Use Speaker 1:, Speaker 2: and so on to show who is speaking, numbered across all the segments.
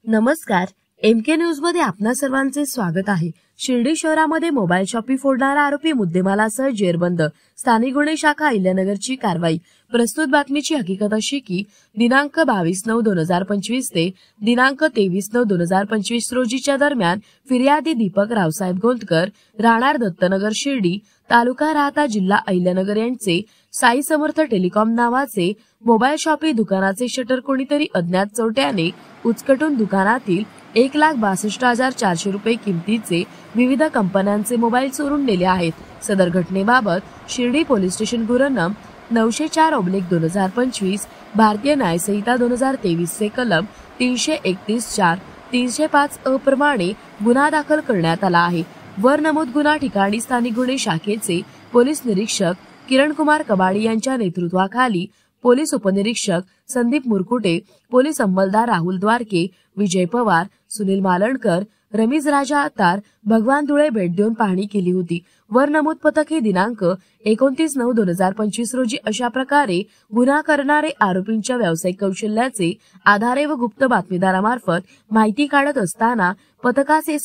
Speaker 1: नमस्कार, MK news मध्ये आपणा सर्वांचे स्वागत आहे। शिर्डी शहरामध्ये मोबाईल शॉपी फोडणारा आरोपी मुद्देमालासह जेरबंद। स्थानिक गुन्हे शाखा अहिल्यानगरची कारवाई। प्रस्तुत बातमीची हकीकत अशी की दिनांक 22/9/2025 ते दिनांक 23/9/2025 रोजीच्या दरम्यान फिर्यादी दीपक रावसाहेब गोंदकर, राहणार दत्तनगर शिर्डी, तालुका राहता, जिल्हा अहिल्यानगर यांचे साई समर्थ टेलिकॉम नावाचे मोबाईल शॉपी दुकानाचे शटर कोणीतरी अज्ञात चोरट्याने उचकटून दुकानातील 1,62,400 रुपये किमतीचे विविध कंपन्यांचे मोबाईल चोरून नेले आहेत। सदर घटनेबाबत शिर्डी पोलीस स्टेशन गुन्हा नं 904/2025 भारतीय न्याय संहिता 2023 चे कलम 331(4), 305(अ) प्रमाणे गुन्हा दाखल करण्यात आला आहे। वर नमूद गुन्हा ठिकाणी स्थानिक गुन्हे शाखेचे पोलीस निरीक्षक किरण कुमार कबाडी यांच्या नेतृत्वाखाली पोलीस उपनिरीक्षक संदीप मुरकुटे, पोलीस अंमलदार राहुल द्वारके, विजय पवार, सुनील मालणकर, रमीज राजा अतार, भगवान धुळे भेट देऊन पाहणी केली होती। वर नमूद पथक हे दिनांक 29/9/2025 रोजी अशा प्रकारे गुन्हा करणारे आरोपींच्या व्यावसायिक कौशल्याचे आधारे व गुप्त बातमीदारामार्फत माहिती काढत असताना पथकाचे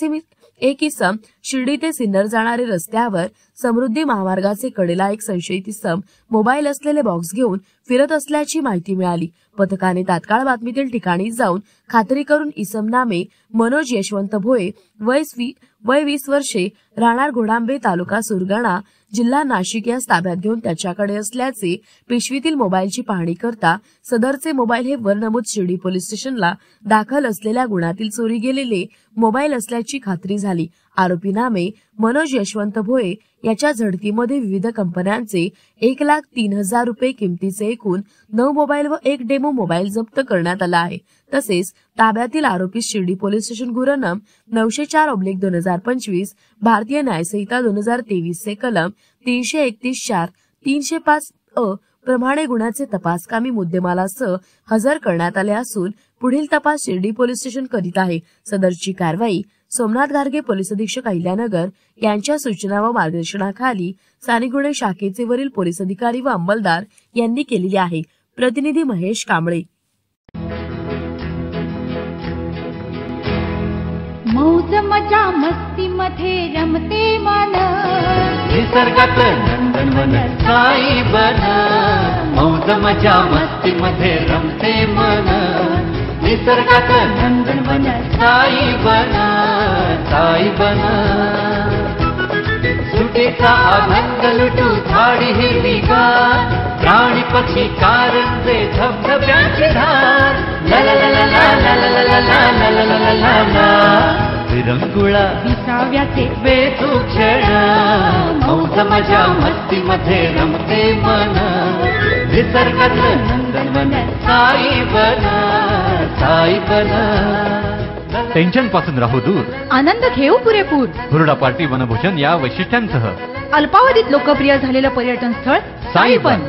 Speaker 1: एक इसम शिर्डी ते सिन्नर जाणारे रस्त्यावर समृद्धी महामार्गाचे कडेला एक संशयित इसम मोबाईल असलेले बॉक्स घेऊन फिरत असल्याची माहिती मिळाली। पथकाने तात्काळ बातमीतील ठिकाणी जाऊन खात्री करून इसम नामे मनोज यशवंत भोये, वय 20 वर्षे, राहणार घोडांबे, तालुका सुरगाणा, जिल्हा नाशिक यास ताब्यात घेऊन त्याच्याकडे असल्याचे पिशवीतील मोबाईलची पाहणी करता सदरचे मोबाईल हे वर नमूद शिर्डी पोलीस स्टेशनला दाखल असलेल्या गुन्ह्यातील चोरी गेलेले मोबाईल असल्याची खात्री झाली। आरोपी नामे मनोज यशवंत भोये याच्या झडतीमध्ये विविध कंपन्यांचे 1,03,000 रुपये किमतीचे एकूण 9 मोबाईल व 1 डेमो मोबाईल जप्त करण्यात आला आहे। तसेच ताब्यातील आरोपी शिर्डी पोलीस स्टेशन गुन्हा नं 904/2025 भारतीय न्याय संहिता 2023 चे कलम 331(4), 305(अ) प्रमाणे गुन्ह्याचे तपासकामी मुद्देमालासह हजर करण्यात आले असून पुढील तपास शिर्डी पोलीस स्टेशन करीत आहे। सदरची कारवाई सोमनाथ गार्गे, पोलीस अधीक्षक अहिल्यानगर यांच्या सूचना व मार्गदर्शनाखाली स्थानिक गुन्हे शाखेचे वरील पोलीस अधिकारी व अंमलदार यांनी केलेली आहे। प्रतिनिधी महेश कांबळे।
Speaker 2: मौज मजा मस्ती मध्ये रमते मन,
Speaker 3: निसर्गात नंदनवन साई बन। मौज मजा मस्ती मध्ये रमते मन, निसर्गात नंदनवन साई बन, साई बन। सुटीचा आनंद लुटू झाडी हिरवीगार, प्राणी पक्षी कारंजे धबधब्याची धार, ला ला ला ला ला ला ला ला ला ला ला ला ला। विरंगुळा
Speaker 2: विसाव्याचे
Speaker 3: बेतू क्षण, मौज मजा मस्ती मध्ये रमते मन, निसर्गात नंदनवन साई बन, साई बन।
Speaker 4: टेन्शन पासून राहू दूर,
Speaker 2: आनंद घेऊ पुरेपूर।
Speaker 4: हुरडा पार्टी वनभूषण या वैशिष्ट्यांसह
Speaker 2: अल्पावधीत लोकप्रिय झालेलं पर्यटन स्थळ साईबन।